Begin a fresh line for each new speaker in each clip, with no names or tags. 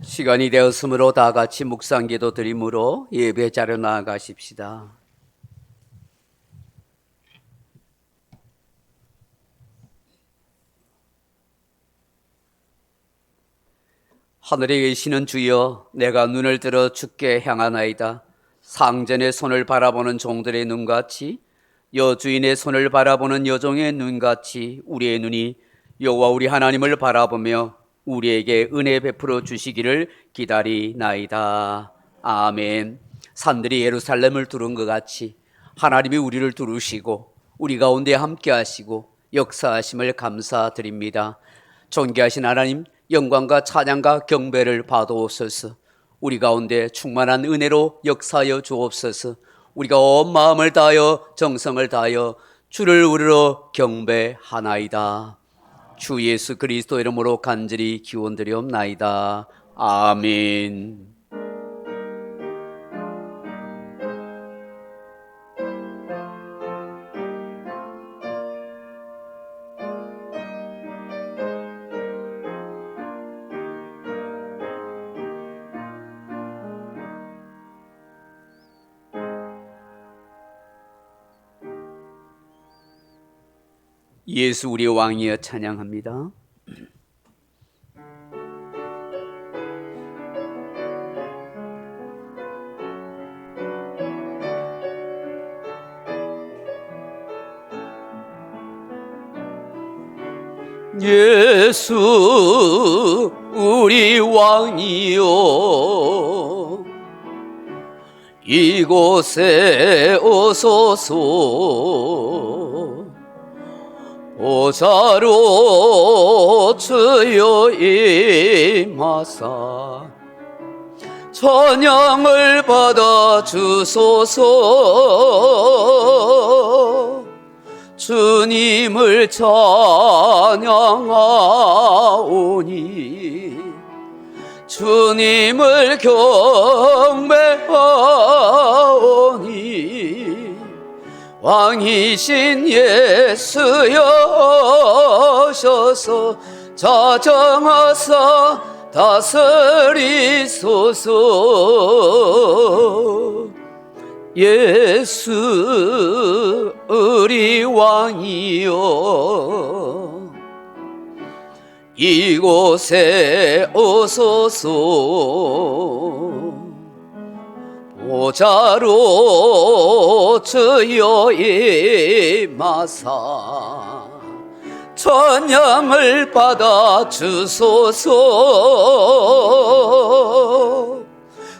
시간이 되었으므로 다 같이 묵상기도 드림으로 예배 자료 나아가십시다. 하늘에 계시는 주여, 내가 눈을 들어 주께 향하나이다. 상전의 손을 바라보는 종들의 눈같이, 여주인의 손을 바라보는 여종의 눈같이 우리의 눈이 여호와 우리 하나님을 바라보며 우리에게 은혜 베풀어 주시기를 기다리나이다. 아멘. 산들이 예루살렘을 두른 것 같이 하나님이 우리를 두르시고 우리 가운데 함께 하시고 역사하심을 감사드립니다. 존귀하신 하나님, 영광과 찬양과 경배를 받아옵소서. 우리 가운데 충만한 은혜로 역사하여 주옵소서. 우리가 온 마음을 다하여 정성을 다하여 주를 우러러 경배하나이다. 주 예수 그리스도 이름으로 간절히 기원드리옵나이다. 아멘. 예수 우리 왕이여 찬양합니다. 예수 우리 왕이여 이곳에 오소서. 보좌로 주여 임하사 찬양을 받아 주소서. 주님을 찬양하오니 주님을 경배하오니 왕이신 예수여 오셔서 자정하사 다스리소서. 예수 우리 왕이여 이곳에 오소서. 보좌로 주여 임하사 찬양을 받아 주소서.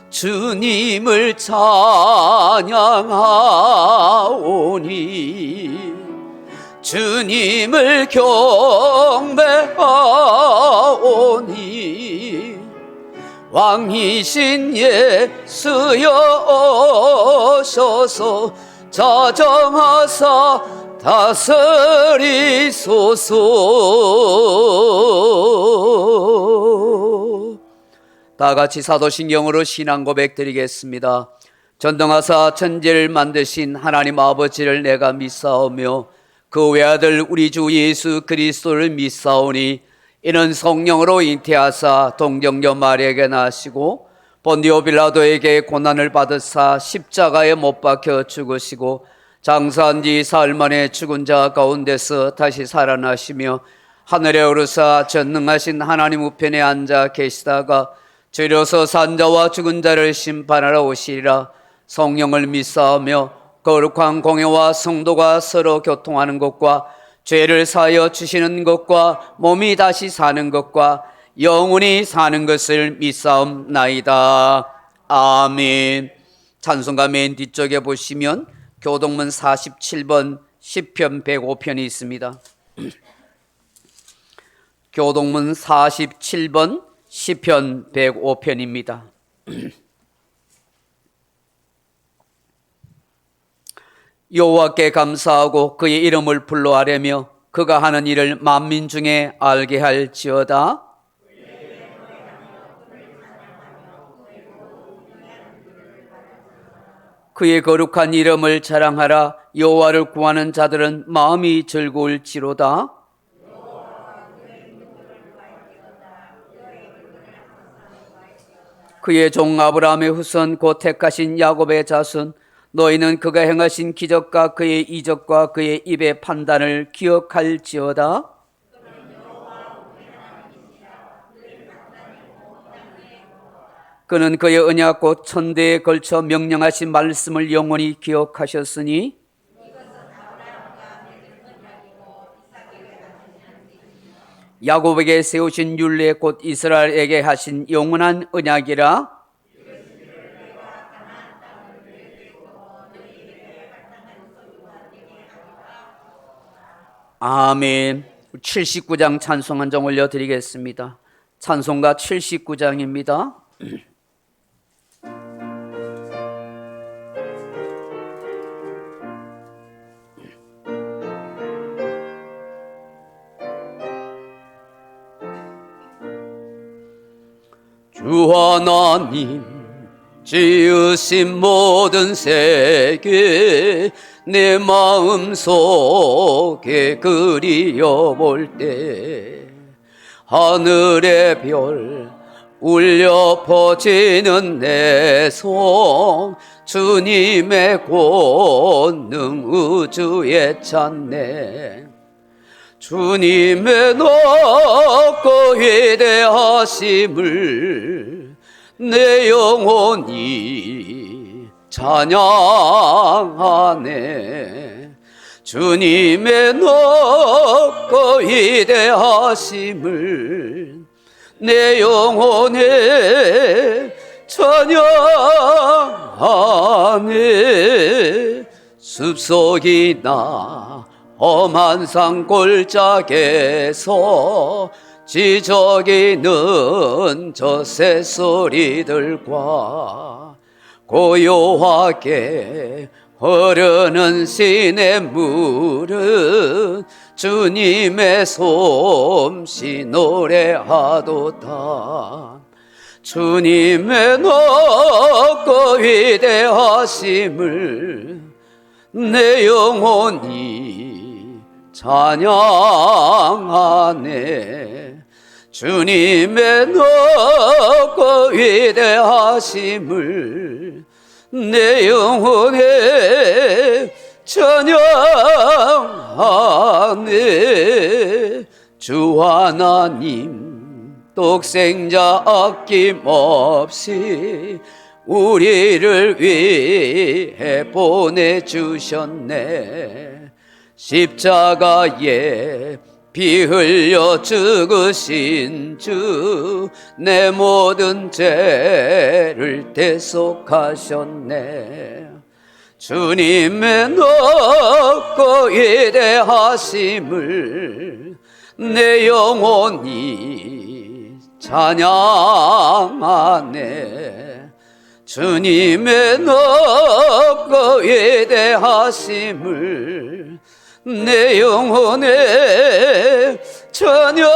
주님을 찬양하오니 주님을 경배하오니 왕이신 예수여 오셔서 자정하사 다스리소서. 다 같이 사도신경으로 신앙 고백 드리겠습니다. 전능하사 천지를 만드신 하나님 아버지를 내가 믿사오며 그 외아들 우리 주 예수 그리스도를 믿사오니 이는 성령으로 잉태하사 동정녀 마리아에게 나시고 본디오 빌라도에게 고난을 받으사 십자가에 못 박혀 죽으시고 장사한 지 사흘 만에 죽은 자 가운데서 다시 살아나시며 하늘에 오르사 전능하신 하나님 우편에 앉아 계시다가 주려서 산자와 죽은 자를 심판하러 오시리라. 성령을 믿사오며 거룩한 공회와 성도가 서로 교통하는 것과 죄를 사하여 주시는 것과 몸이 다시 사는 것과 영원히 사는 것을 믿사옵나이다. 아멘. 찬송가 맨 뒤쪽에 보시면 교동문 47번 시편 105편이 있습니다. 교동문 47번 시편 105편입니다. 여호와께 감사하고 그의 이름을 불러아뢰며 그가 하는 일을 만민 중에 알게 할지어다. 그의 거룩한 이름을 자랑하라. 여호와를 구하는 자들은 마음이 즐거울지로다. 그의 종 아브라함의 후손 곧 택하신 야곱의 자손, 너희는 그가 행하신 기적과 그의 이적과 그의 입의 판단을 기억할지어다. 그는 그의 언약 곧 천대에 걸쳐 명령하신 말씀을 영원히 기억하셨으니 야곱에게 세우신 율례 곧 이스라엘에게 하신 영원한 언약이라. 아멘. 79장 찬송 한 장 올려드리겠습니다. 찬송가 79장입니다. 주 하나님 지으신 모든 세계 내 마음속에 그리워볼 때 하늘의 별 울려 퍼지는 내 손 주님의 권능 우주에 찬네. 주님의 높고 위대하심을 내 영혼이 찬양하네. 주님의 높고 위대하심을 내 영혼이 찬양하네. 숲속이나 험한 산골짜기에서 지저귀는 저 새소리들과 고요하게 흐르는 시냇물은 주님의 솜씨 노래하도다. 주님의 높고 위대하심을 내 영혼이 찬양하네. 주님의 높고 위대하심을 내 영혼이 찬양하네. 주 하나님 독생자 아낌없이 우리를 위해 보내주셨네. 십자가에 피 흘려 죽으신 주 내 모든 죄를 대속하셨네. 주님의 높고 위대하심을 내 영혼이 찬양하네. 주님의 높고 위대하심을 내 영혼에 찬양하네.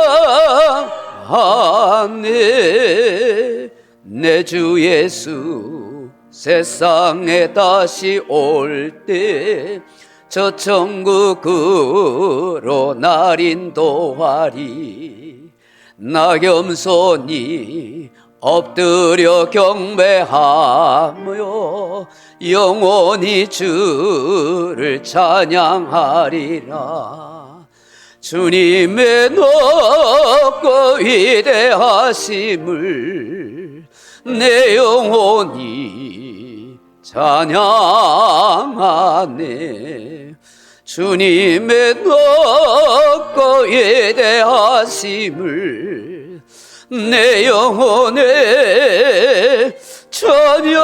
내 주 예수 세상에 다시 올 때 저 천국으로 날 인도하리. 나 겸손히 엎드려 경배하며 영원히 주를 찬양하리라. 주님의 높고 위대하심을 내 영혼이 찬양하네. 주님의 높고 위대하심을 내 영혼에 찬양하네.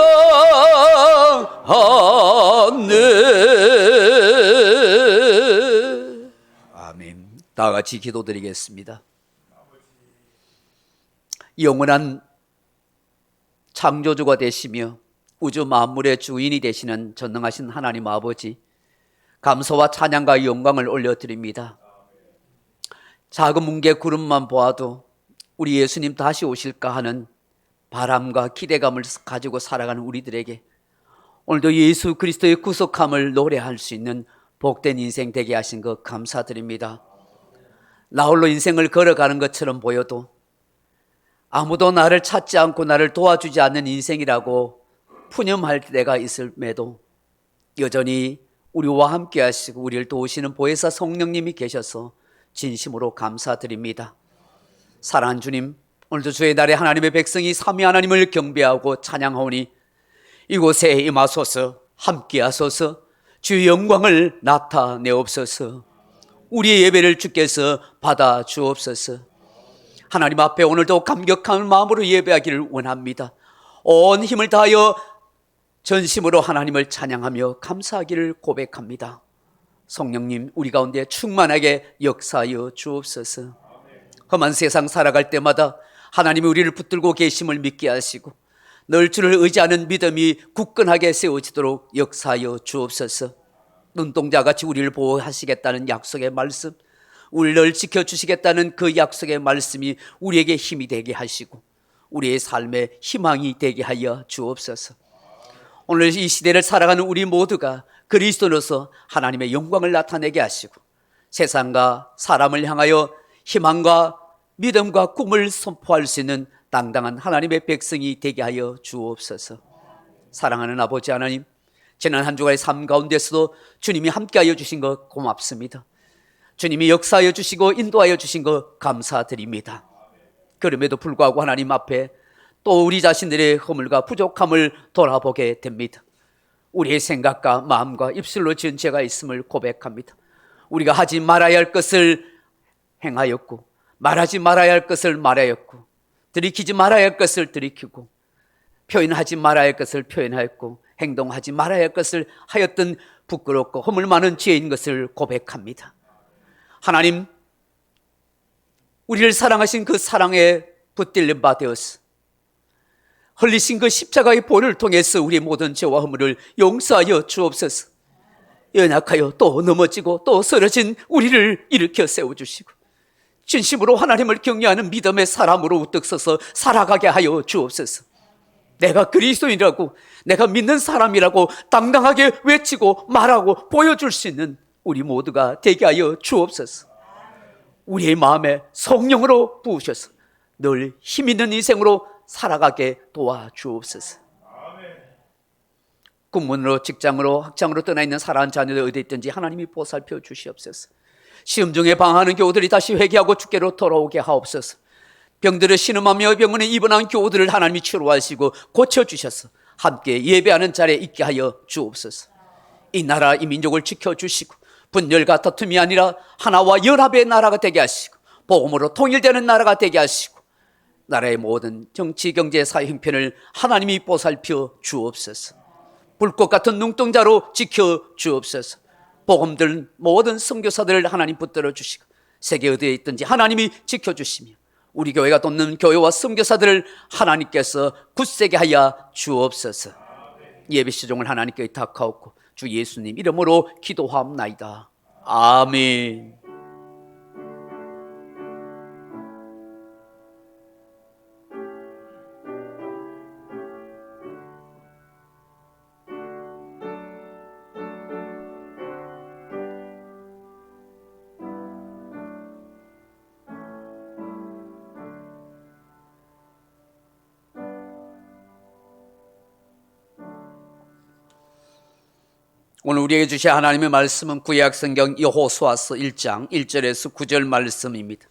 아멘. 다 같이 기도드리겠습니다. 영원한 창조주가 되시며 우주 만물의 주인이 되시는 전능하신 하나님 아버지, 감사와 찬양과 영광을 올려드립니다. 작은 뭉게 구름만 보아도 우리 예수님 다시 오실까 하는 바람과 기대감을 가지고 살아가는 우리들에게 오늘도 예수 그리스도의 구속함을 노래할 수 있는 복된 인생 되게 하신 것 감사드립니다. 나홀로 인생을 걸어가는 것처럼 보여도 아무도 나를 찾지 않고 나를 도와주지 않는 인생이라고 푸념할 때가 있음에도 여전히 우리와 함께 하시고 우리를 도우시는 보혜사 성령님이 계셔서 진심으로 감사드립니다. 사랑하는 주님, 오늘도 주의 날에 하나님의 백성이 삼위 하나님을 경배하고 찬양하오니 이곳에 임하소서, 함께 하소서, 주의 영광을 나타내옵소서. 우리의 예배를 주께서 받아 주옵소서. 하나님 앞에 오늘도 감격한 마음으로 예배하기를 원합니다. 온 힘을 다하여 전심으로 하나님을 찬양하며 감사하기를 고백합니다. 성령님, 우리 가운데 충만하게 역사하여 주옵소서. 험한 세상 살아갈 때마다 하나님이 우리를 붙들고 계심을 믿게 하시고 늘 주를 의지하는 믿음이 굳건하게 세워지도록 역사하여 주옵소서. 눈동자같이 우리를 보호하시겠다는 약속의 말씀, 우리를 지켜주시겠다는 그 약속의 말씀이 우리에게 힘이 되게 하시고 우리의 삶에 희망이 되게 하여 주옵소서. 오늘 이 시대를 살아가는 우리 모두가 그리스도로서 하나님의 영광을 나타내게 하시고 세상과 사람을 향하여 희망과 믿음과 꿈을 선포할 수 있는 당당한 하나님의 백성이 되게 하여 주옵소서. 사랑하는 아버지 하나님, 지난 한 주간의 삶 가운데서도 주님이 함께하여 주신 것 고맙습니다. 주님이 역사하여 주시고 인도하여 주신 것 감사드립니다. 그럼에도 불구하고 하나님 앞에 또 우리 자신들의 허물과 부족함을 돌아보게 됩니다. 우리의 생각과 마음과 입술로 지은 죄가 있음을 고백합니다. 우리가 하지 말아야 할 것을 행하였고 말하지 말아야 할 것을 말하였고 들이키지 말아야 할 것을 들이키고 표현하지 말아야 할 것을 표현하였고 행동하지 말아야 할 것을 하였던 부끄럽고 허물 많은 죄인 것을 고백합니다. 하나님, 우리를 사랑하신 그 사랑에 붙들린 바 되어서 흘리신 그 십자가의 보혈을 통해서 우리의 모든 죄와 허물을 용서하여 주옵소서. 연약하여 또 넘어지고 또 쓰러진 우리를 일으켜 세워주시고 진심으로 하나님을 경외하는 믿음의 사람으로 우뚝 서서 살아가게 하여 주옵소서. 내가 그리스도인이라고, 내가 믿는 사람이라고 당당하게 외치고 말하고 보여줄 수 있는 우리 모두가 되게 하여 주옵소서. 우리의 마음에 성령으로 부으셔서 늘 힘있는 인생으로 살아가게 도와주옵소서. 군문으로 직장으로 학장으로 떠나 있는 사랑하는 자녀들 어디 있든지 하나님이 보살펴 주시옵소서. 시험 중에 방황하는 교우들이 다시 회개하고 주께로 돌아오게 하옵소서. 병들을 신음하며 병원에 입원한 교우들을 하나님이 치료하시고 고쳐주셔서 함께 예배하는 자리에 있게 하여 주옵소서. 이 나라 이 민족을 지켜주시고 분열과 다툼이 아니라 하나와 연합의 나라가 되게 하시고 복음으로 통일되는 나라가 되게 하시고 나라의 모든 정치, 경제, 사회 형편을 하나님이 보살펴 주옵소서. 불꽃 같은 눈동자로 지켜 주옵소서. 복음들 모든 선교사들을 하나님 붙들어 주시고 세계 어디에 있든지 하나님이 지켜주시며 우리 교회가 돕는 교회와 선교사들을 하나님께서 굳세게 하여 주옵소서. 예배 시종을 하나님께 의탁하옵고 주 예수님 이름으로 기도하옵나이다. 아멘. 오늘 우리에게 주신 하나님의 말씀은 구약성경 여호수아서 1장 1절에서 9절 말씀입니다.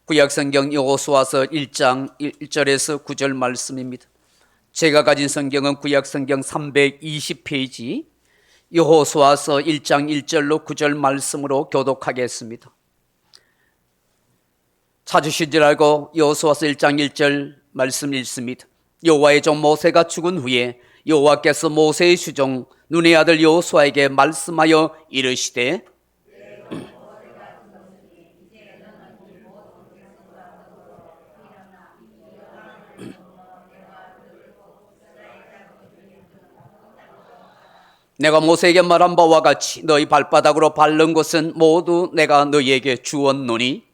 구약성경 여호수아서 1장 1절에서 9절 말씀입니다. 제가 가진 성경은 구약성경 320페이지 여호수아서 1장 1절로 9절 말씀으로 교독하겠습니다. 찾으신 줄 알고 여호수아서 1장 1절 말씀 읽습니다. 여호와의 종 모세가 죽은 후에 여호와께서 모세의 수종 눈의 아들 여호수아에게 말씀하여 이르시되 내가 모세에게 말한 바와 같이 너희 발바닥으로 밟는 곳은 모두 내가 너희에게 주었노니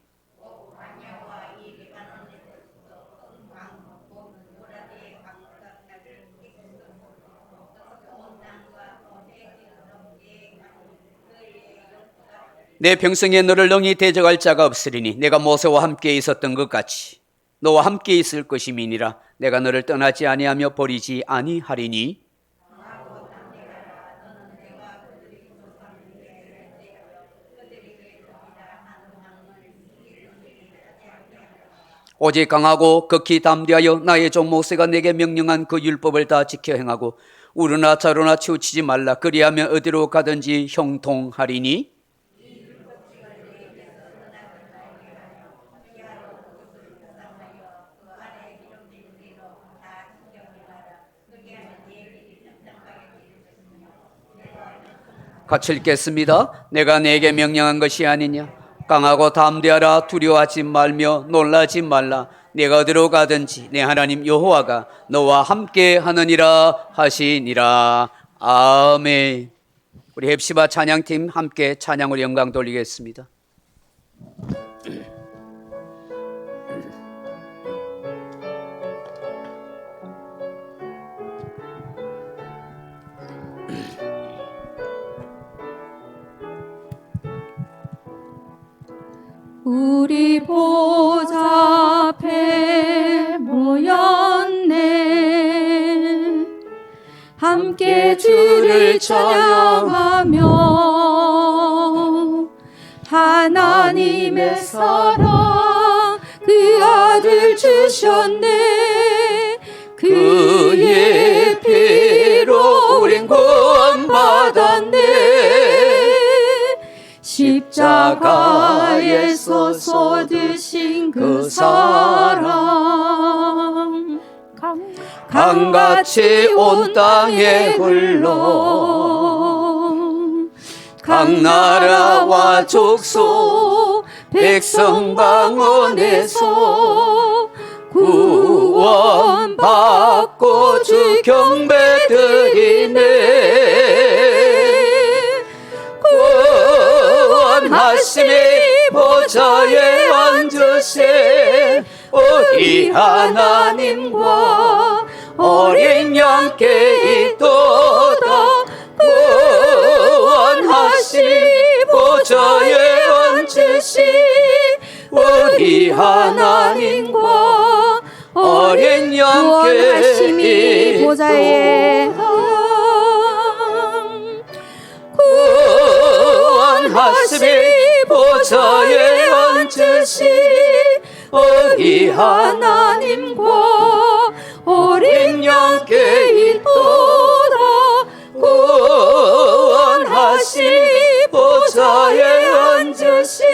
내 평생에 너를 능히 대적할 자가 없으리니 내가 모세와 함께 있었던 것 같이 너와 함께 있을 것임이니라. 내가 너를 떠나지 아니하며 버리지 아니하리니. 오직 강하고 극히 담대하여 나의 종 모세가 내게 명령한 그 율법을 다 지켜 행하고 우르나 자로나 치우치지 말라. 그리하면 어디로 가든지 형통하리니. 같이 읽겠습니다. 내가 네게 명령한 것이 아니냐. 강하고 담대하라. 두려워하지 말며 놀라지 말라. 내가 어디로 가든지 내 하나님 여호와가 너와 함께 하느니라 하시니라. 아멘. 우리 헵시바 찬양팀 함께 찬양으로 영광 돌리겠습니다.
우리 보좌 앞에 모였네. 함께 주를 찬양하며 하나님의 사랑 그 아들 주셨네. 그의 피로 우린 구원받았네. 십자가에서 쏟으신 그 사랑 강같이 온 땅에 흘러 각 나라와 족속 백성 방언에서 구원받고 주 경배 드리네. 구원하심이 보좌에 앉으신 우리 하나님과 어린 양께 있도다. 구원하심이 보좌에 앉으신 우리 하나님과 어린 양께 보좌에 구원하심이 보좌에 앉으신 우리 하나님과 어린 양께 있도다. 구원하심이 보좌에 앉으신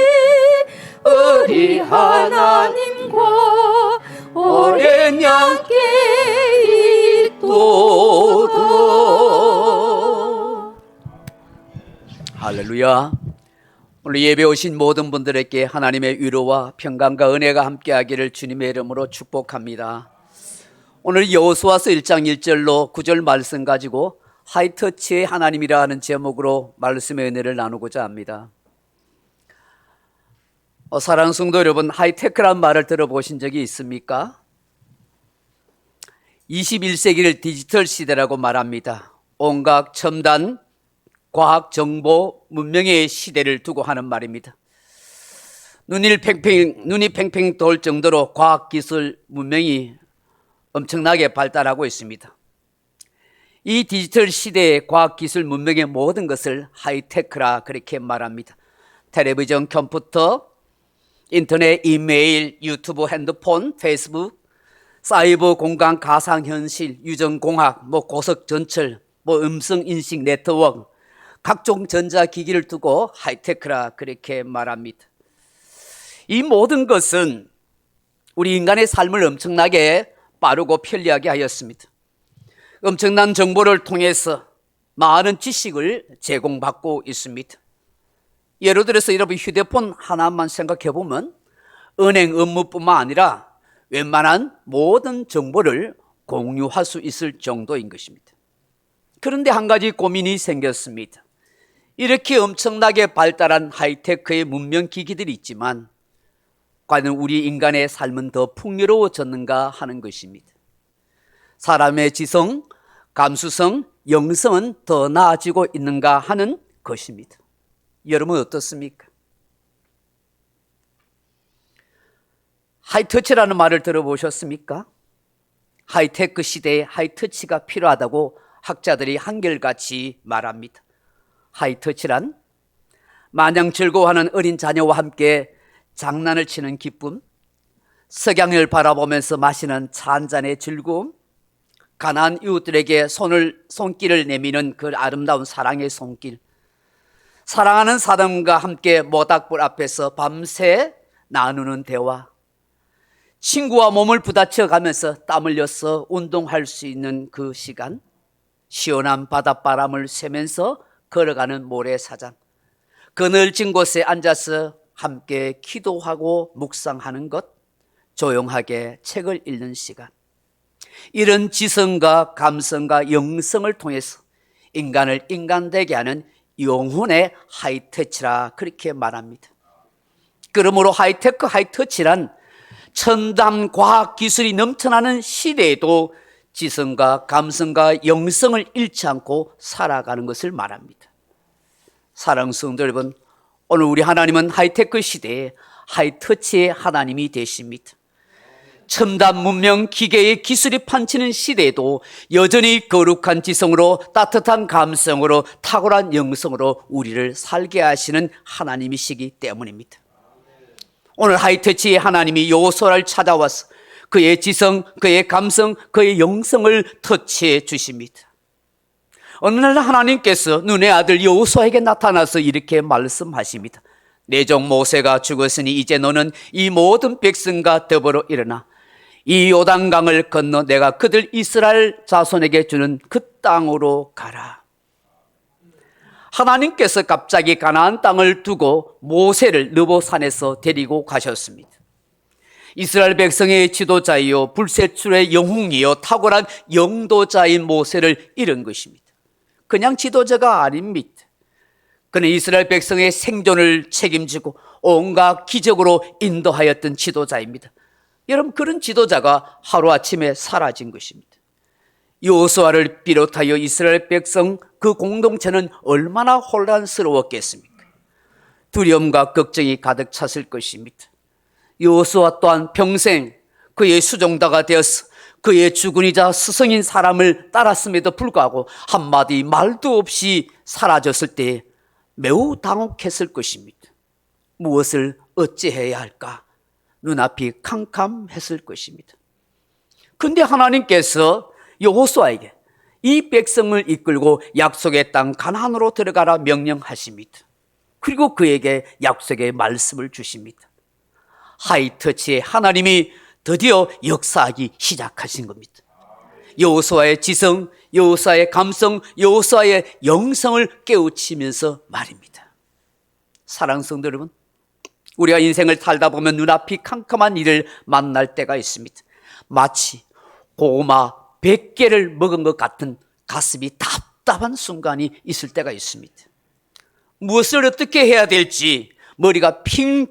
우리 하나님과 어린 양께 있도다.
할렐루야. 오늘 예배 오신 모든 분들에게 하나님의 위로와 평강과 은혜가 함께하기를 주님의 이름으로 축복합니다. 오늘 여호수아서 1장 1절로 9절 말씀 가지고 하이터치의 하나님이라 하는 제목으로 말씀의 은혜를 나누고자 합니다. 사랑하는 성도 여러분, 하이테크란 말을 들어보신 적이 있습니까? 21세기를 디지털 시대라고 말합니다. 온갖 첨단 과학, 정보, 문명의 시대를 두고 하는 말입니다. 눈이 팽팽 돌 정도로 과학, 기술, 문명이 엄청나게 발달하고 있습니다. 이 디지털 시대의 과학, 기술, 문명의 모든 것을 하이테크라 그렇게 말합니다. 텔레비전, 컴퓨터, 인터넷, 이메일, 유튜브, 핸드폰, 페이스북, 사이버 공간, 가상현실, 유전공학, 고속전철, 음성인식 네트워크, 각종 전자기기를 두고 하이테크라 그렇게 말합니다. 이 모든 것은 우리 인간의 삶을 엄청나게 빠르고 편리하게 하였습니다. 엄청난 정보를 통해서 많은 지식을 제공받고 있습니다. 예를 들어서 여러분 휴대폰 하나만 생각해 보면 은행 업무뿐만 아니라 웬만한 모든 정보를 공유할 수 있을 정도인 것입니다. 그런데 한 가지 고민이 생겼습니다. 이렇게 엄청나게 발달한 하이테크의 문명기기들이 있지만 과연 우리 인간의 삶은 더 풍요로워졌는가 하는 것입니다. 사람의 지성, 감수성, 영성은 더 나아지고 있는가 하는 것입니다. 여러분 어떻습니까? 하이터치라는 말을 들어보셨습니까? 하이테크 시대에 하이터치가 필요하다고 학자들이 한결같이 말합니다. 하이터치란 마냥 즐거워하는 어린 자녀와 함께 장난을 치는 기쁨, 석양을 바라보면서 마시는 차 한 잔의 즐거움, 가난한 이웃들에게 손길을 내미는 그 아름다운 사랑의 손길, 사랑하는 사람과 함께 모닥불 앞에서 밤새 나누는 대화, 친구와 몸을 부딪혀 가면서 땀 흘려서 운동할 수 있는 그 시간, 시원한 바닷바람을 쐬면서 걸어가는 모래사장, 그늘진 곳에 앉아서 함께 기도하고 묵상하는 것, 조용하게 책을 읽는 시간, 이런 지성과 감성과 영성을 통해서 인간을 인간되게 하는 영혼의 하이터치라 그렇게 말합니다. 그러므로 하이테크 하이터치란 첨단 과학 기술이 넘쳐나는 시대에도 지성과 감성과 영성을 잃지 않고 살아가는 것을 말합니다. 사랑하는 성도 여러분, 오늘 우리 하나님은 하이테크 시대에 하이터치의 하나님이 되십니다. 첨단 문명 기계의 기술이 판치는 시대에도 여전히 거룩한 지성으로 따뜻한 감성으로 탁월한 영성으로 우리를 살게 하시는 하나님이시기 때문입니다. 오늘 하이터치의 하나님이 여호수아를 찾아와서 그의 지성, 그의 감성, 그의 영성을 터치해 주십니다. 어느 날 하나님께서 눈의 아들 여호수아에게 나타나서 이렇게 말씀하십니다. 내 종 모세가 죽었으니 이제 너는 이 모든 백성과 더불어 일어나 이 요단강을 건너 내가 그들 이스라엘 자손에게 주는 그 땅으로 가라. 하나님께서 갑자기 가나안 땅을 두고 모세를 느보산에서 데리고 가셨습니다. 이스라엘 백성의 지도자이요 불세출의 영웅이요 탁월한 영도자인 모세를 잃은 것입니다. 그냥 지도자가 아닙니다. 그는 이스라엘 백성의 생존을 책임지고 온갖 기적으로 인도하였던 지도자입니다. 여러분, 그런 지도자가 하루아침에 사라진 것입니다. 여호수아를 비롯하여 이스라엘 백성 그 공동체는 얼마나 혼란스러웠겠습니까? 두려움과 걱정이 가득 찼을 것입니다. 여호수아 또한 평생 그의 수종자가 되어서 그의 주군이자 스승인 사람을 따랐음에도 불구하고 한마디 말도 없이 사라졌을 때 매우 당혹했을 것입니다. 무엇을 어찌해야 할까? 눈앞이 캄캄했을 것입니다. 그런데 하나님께서 여호수아에게 이 백성을 이끌고 약속의 땅 가나안으로 들어가라 명령하십니다. 그리고 그에게 약속의 말씀을 주십니다. 하이터치의 하나님이 드디어 역사하기 시작하신 겁니다. 여호수아의 지성, 여호수아의 감성, 여호수아의 영성을 깨우치면서 말입니다. 사랑하는 성도 여러분, 우리가 인생을 살다 보면 눈앞이 캄캄한 일을 만날 때가 있습니다. 마치 고구마 100개를 먹은 것 같은 가슴이 답답한 순간이 있을 때가 있습니다. 무엇을 어떻게 해야 될지 머리가 핑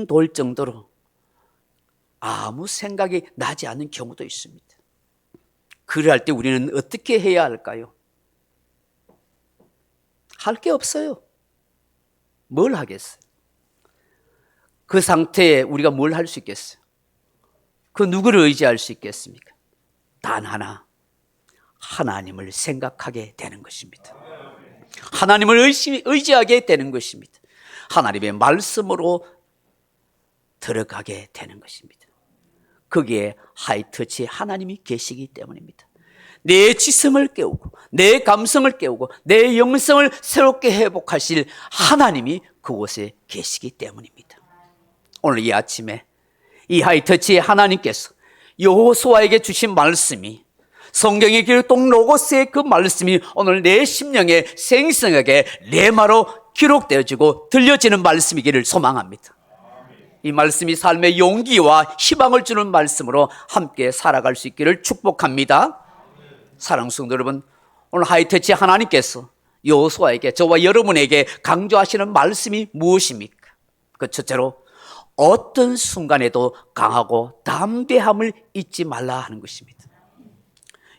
돌 정도로 아무 생각이 나지 않는 경우도 있습니다. 그럴 때 우리는 어떻게 해야 할까요? 할 게 없어요. 뭘 하겠어요? 그 상태에 우리가 뭘 할 수 있겠어요? 그 누구를 의지할 수 있겠습니까? 단 하나, 하나님을 생각하게 되는 것입니다. 하나님을 의지하게 되는 것입니다. 하나님의 말씀으로 들어가게 되는 것입니다. 거기에 하이터치 하나님이 계시기 때문입니다. 내 지성을 깨우고 내 감성을 깨우고 내 영성을 새롭게 회복하실 하나님이 그곳에 계시기 때문입니다. 오늘 이 아침에 이 하이터치의 하나님께서 여호수아에게 주신 말씀이 성경의 기록 로고스의 그 말씀이 오늘 내 심령에 생생하게 레마로 기록되어지고 들려지는 말씀이기를 소망합니다. 이 말씀이 삶의 용기와 희망을 주는 말씀으로 함께 살아갈 수 있기를 축복합니다. 사랑하는 성도 여러분, 오늘 하이터치 하나님께서 여호수아에게, 저와 여러분에게 강조하시는 말씀이 무엇입니까? 그 첫째로 어떤 순간에도 강하고 담대함을 잊지 말라 하는 것입니다.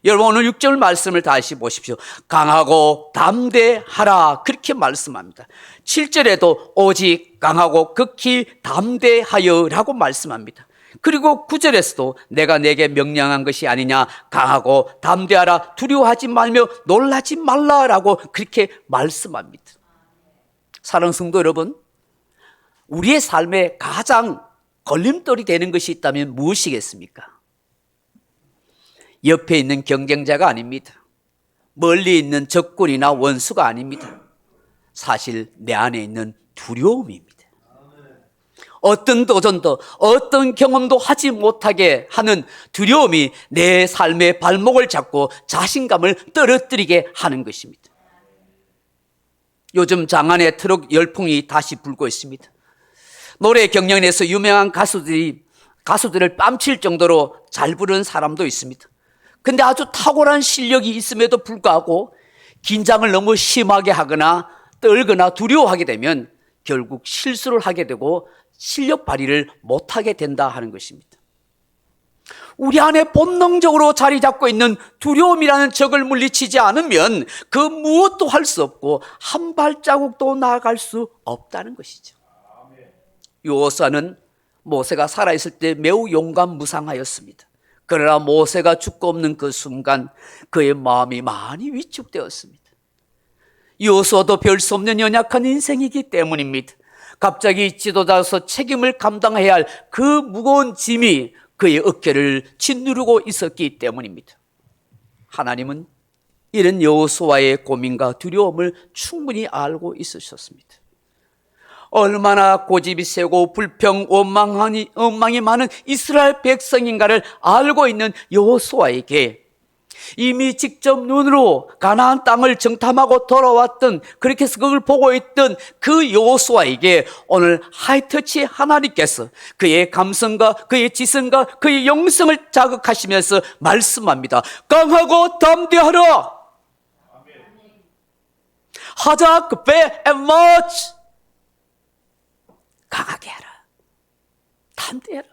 여러분 오늘 6절 말씀을 다시 보십시오. 강하고 담대하라 그렇게 말씀합니다. 7절에도 오직 강하고 극히 담대하여라고 말씀합니다. 그리고 9절에서도 내가 내게 명령한 것이 아니냐, 강하고 담대하라, 두려워하지 말며 놀라지 말라라고 그렇게 말씀합니다. 사랑하는 성도 여러분, 우리의 삶에 가장 걸림돌이 되는 것이 있다면 무엇이겠습니까? 옆에 있는 경쟁자가 아닙니다. 멀리 있는 적군이나 원수가 아닙니다. 사실 내 안에 있는 두려움입니다. 어떤 도전도 어떤 경험도 하지 못하게 하는 두려움이 내 삶의 발목을 잡고 자신감을 떨어뜨리게 하는 것입니다. 요즘 장안의 트럭 열풍이 다시 불고 있습니다. 노래 경연에서 유명한 가수들을 뺨칠 정도로 잘 부르는 사람도 있습니다. 근데 아주 탁월한 실력이 있음에도 불구하고 긴장을 너무 심하게 하거나 떨거나 두려워하게 되면 결국 실수를 하게 되고 실력 발휘를 못하게 된다 하는 것입니다. 우리 안에 본능적으로 자리 잡고 있는 두려움이라는 적을 물리치지 않으면 그 무엇도 할 수 없고 한 발자국도 나아갈 수 없다는 것이죠. 여호수아는 모세가 살아있을 때 매우 용감무상하였습니다. 그러나 모세가 죽고 없는 그 순간 그의 마음이 많이 위축되었습니다. 여호수아도 별 수 없는 연약한 인생이기 때문입니다. 갑자기 지도자로서 책임을 감당해야 할 그 무거운 짐이 그의 어깨를 짓누르고 있었기 때문입니다. 하나님은 이런 여호수아의 고민과 두려움을 충분히 알고 있으셨습니다. 얼마나 고집이 세고 불평, 원망이 많은 이스라엘 백성인가를 알고 있는 여호수아에게 이미 직접 눈으로 가나안 땅을 정탐하고 돌아왔던, 그렇게 해서 그걸 보고 있던 그 여호수아에게 오늘 하이터치 하나님께서 그의 감성과 그의 지성과 그의 영성을 자극하시면서 말씀합니다. 강하고 담대하라. 하자 급해 and much. 강하게 하라. 담대하라.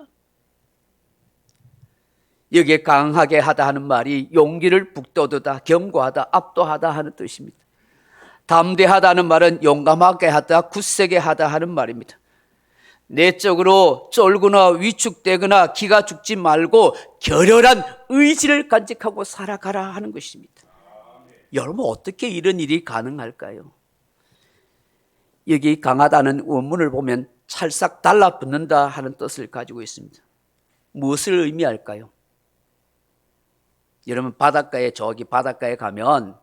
여기에 강하게 하다 하는 말이 용기를 북돋우다, 견고하다, 압도하다 하는 뜻입니다. 담대하다는 말은 용감하게 하다, 굳세게 하다 하는 말입니다. 내적으로 쫄거나 위축되거나 기가 죽지 말고 결연한 의지를 간직하고 살아가라 하는 것입니다. 여러분 어떻게 이런 일이 가능할까요? 여기 강하다는 원문을 보면 찰싹 달라붙는다 하는 뜻을 가지고 있습니다. 무엇을 의미할까요? 여러분 저기 바닷가에 가면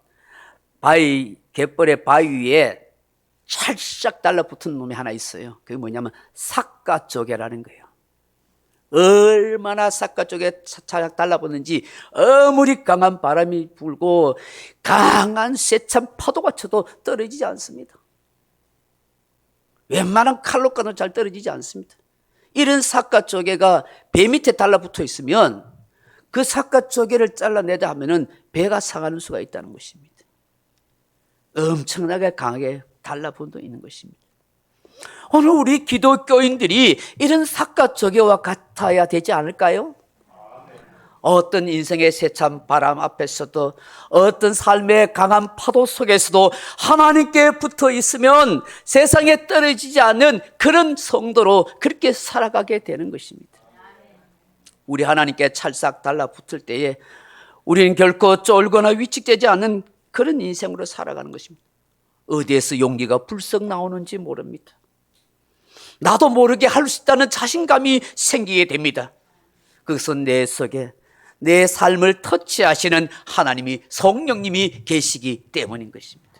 갯벌의 바위 위에 찰싹 달라붙은 놈이 하나 있어요. 그게 뭐냐면 삿갓조개라는 거예요. 얼마나 삿갓조개 찰싹 달라붙는지 아무리 강한 바람이 불고 강한 세찬 파도가 쳐도 떨어지지 않습니다. 웬만한 칼로가는 잘 떨어지지 않습니다. 이런 삿갓조개가 배 밑에 달라붙어 있으면 그 삿갓조개를 잘라내다 하면은 배가 상하는 수가 있다는 것입니다. 엄청나게 강하게 달라붙어 있는 것입니다. 오늘 우리 기독교인들이 이런 삿갓조개와 같아야 되지 않을까요? 어떤 인생의 세찬 바람 앞에서도, 어떤 삶의 강한 파도 속에서도 하나님께 붙어 있으면 세상에 떨어지지 않는 그런 성도로 그렇게 살아가게 되는 것입니다. 우리 하나님께 찰싹 달라붙을 때에 우리는 결코 쫄거나 위축되지 않는 그런 인생으로 살아가는 것입니다. 어디에서 용기가 불썩 나오는지 모릅니다. 나도 모르게 할 수 있다는 자신감이 생기게 됩니다. 그것은 내 속에 내 삶을 터치하시는 하나님이, 성령님이 계시기 때문인 것입니다.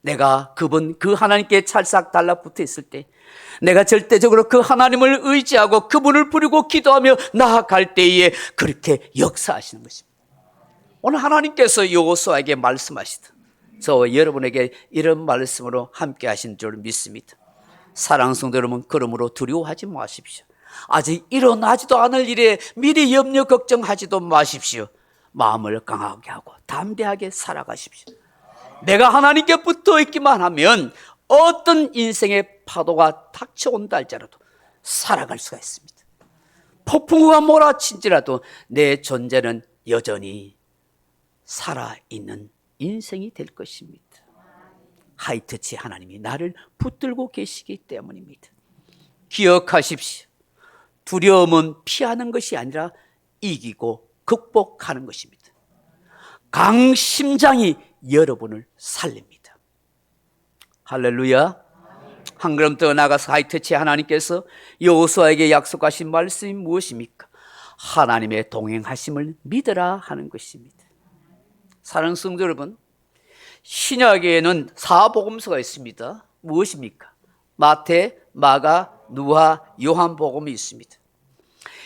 내가 그 하나님께 찰싹 달라붙어 있을 때, 내가 절대적으로 그 하나님을 의지하고 그분을 부르고 기도하며 나아갈 때에 그렇게 역사하시는 것입니다. 오늘 하나님께서 여호수아에게 말씀하시듯 저와 여러분에게 이런 말씀으로 함께 하신 줄 믿습니다. 사랑하는 성도 여러분, 그러므로 두려워하지 마십시오. 아직 일어나지도 않을 일에 미리 염려 걱정하지도 마십시오. 마음을 강하게 하고 담대하게 살아가십시오. 내가 하나님께 붙어 있기만 하면 어떤 인생의 파도가 닥쳐온다 할지라도 살아갈 수가 있습니다. 폭풍우가 몰아친지라도 내 존재는 여전히 살아있는 인생이 될 것입니다. 하이터치 하나님이 나를 붙들고 계시기 때문입니다. 기억하십시오. 두려움은 피하는 것이 아니라 이기고 극복하는 것입니다. 강심장이 여러분을 살립니다. 할렐루야. 한 걸음 더 나가서 하이터치 하나님께서 여호수아에게 약속하신 말씀이 무엇입니까? 하나님의 동행하심을 믿으라 하는 것입니다. 사랑하는 성도 여러분, 신약에는 4복음서가 있습니다. 무엇입니까? 마태, 마가, 누가, 요한복음이 있습니다.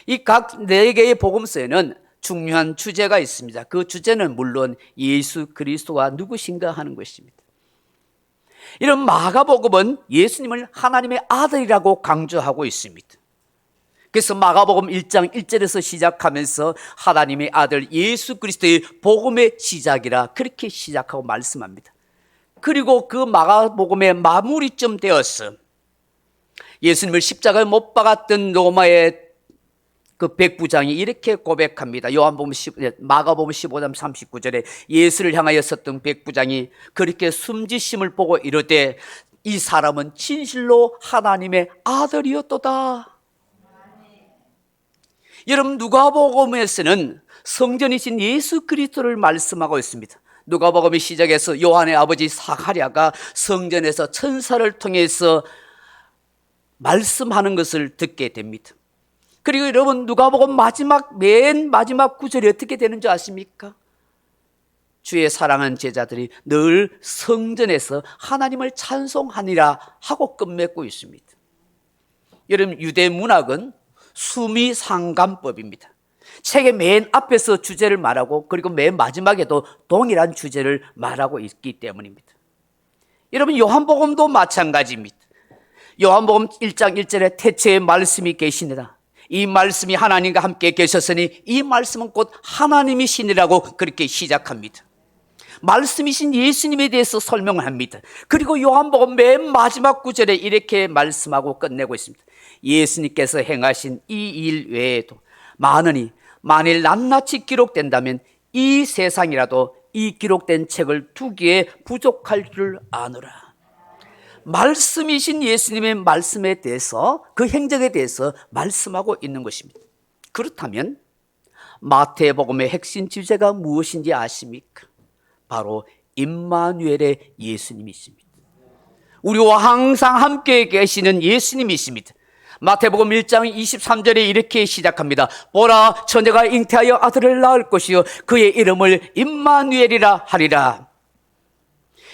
이 각 4개의 복음서에는 중요한 주제가 있습니다. 그 주제는 물론 예수 그리스도가 누구신가 하는 것입니다. 이런 마가복음은 예수님을 하나님의 아들이라고 강조하고 있습니다. 그래서 마가복음 1장 1절에서 시작하면서 하나님의 아들 예수 그리스도의 복음의 시작이라 그렇게 시작하고 말씀합니다. 그리고 그 마가복음의 마무리쯤 되어서 예수님을 십자가에 못 박았던 로마의 그 백부장이 이렇게 고백합니다. 마가복음 15장 39절에 예수를 향하여 섰던 백부장이 그렇게 숨지심을 보고 이르되 이 사람은 진실로 하나님의 아들이었도다. 여러분, 누가복음에서는 성전이신 예수 그리스도를 말씀하고 있습니다. 누가복음의 시작에서 요한의 아버지 사가랴가 성전에서 천사를 통해서 말씀하는 것을 듣게 됩니다. 그리고 여러분, 누가복음 맨 마지막 구절이 어떻게 되는 줄 아십니까? 주의 사랑하는 제자들이 늘 성전에서 하나님을 찬송하니라 하고 끝맺고 있습니다. 여러분, 유대 문학은 수미상관법입니다. 책의 맨 앞에서 주제를 말하고 그리고 맨 마지막에도 동일한 주제를 말하고 있기 때문입니다. 여러분, 요한복음도 마찬가지입니다. 요한복음 1장 1절에 태초에 말씀이 계시니라. 이 말씀이 하나님과 함께 계셨으니 이 말씀은 곧 하나님이시니라고 그렇게 시작합니다. 말씀이신 예수님에 대해서 설명을 합니다. 그리고 요한복음 맨 마지막 구절에 이렇게 말씀하고 끝내고 있습니다. 예수님께서 행하신 이 일 외에도 많으니 만일 낱낱이 기록된다면 이 세상이라도 이 기록된 책을 두기에 부족할 줄 아노라. 말씀이신 예수님의 말씀에 대해서, 그 행적에 대해서 말씀하고 있는 것입니다. 그렇다면 마태복음의 핵심 주제가 무엇인지 아십니까? 바로 임마누엘의 예수님이십니다. 우리와 항상 함께 계시는 예수님이십니다. 마태복음 1장 23절에 이렇게 시작합니다. 보라, 처녀가 잉태하여 아들을 낳을 것이요 그의 이름을 임마누엘이라 하리라.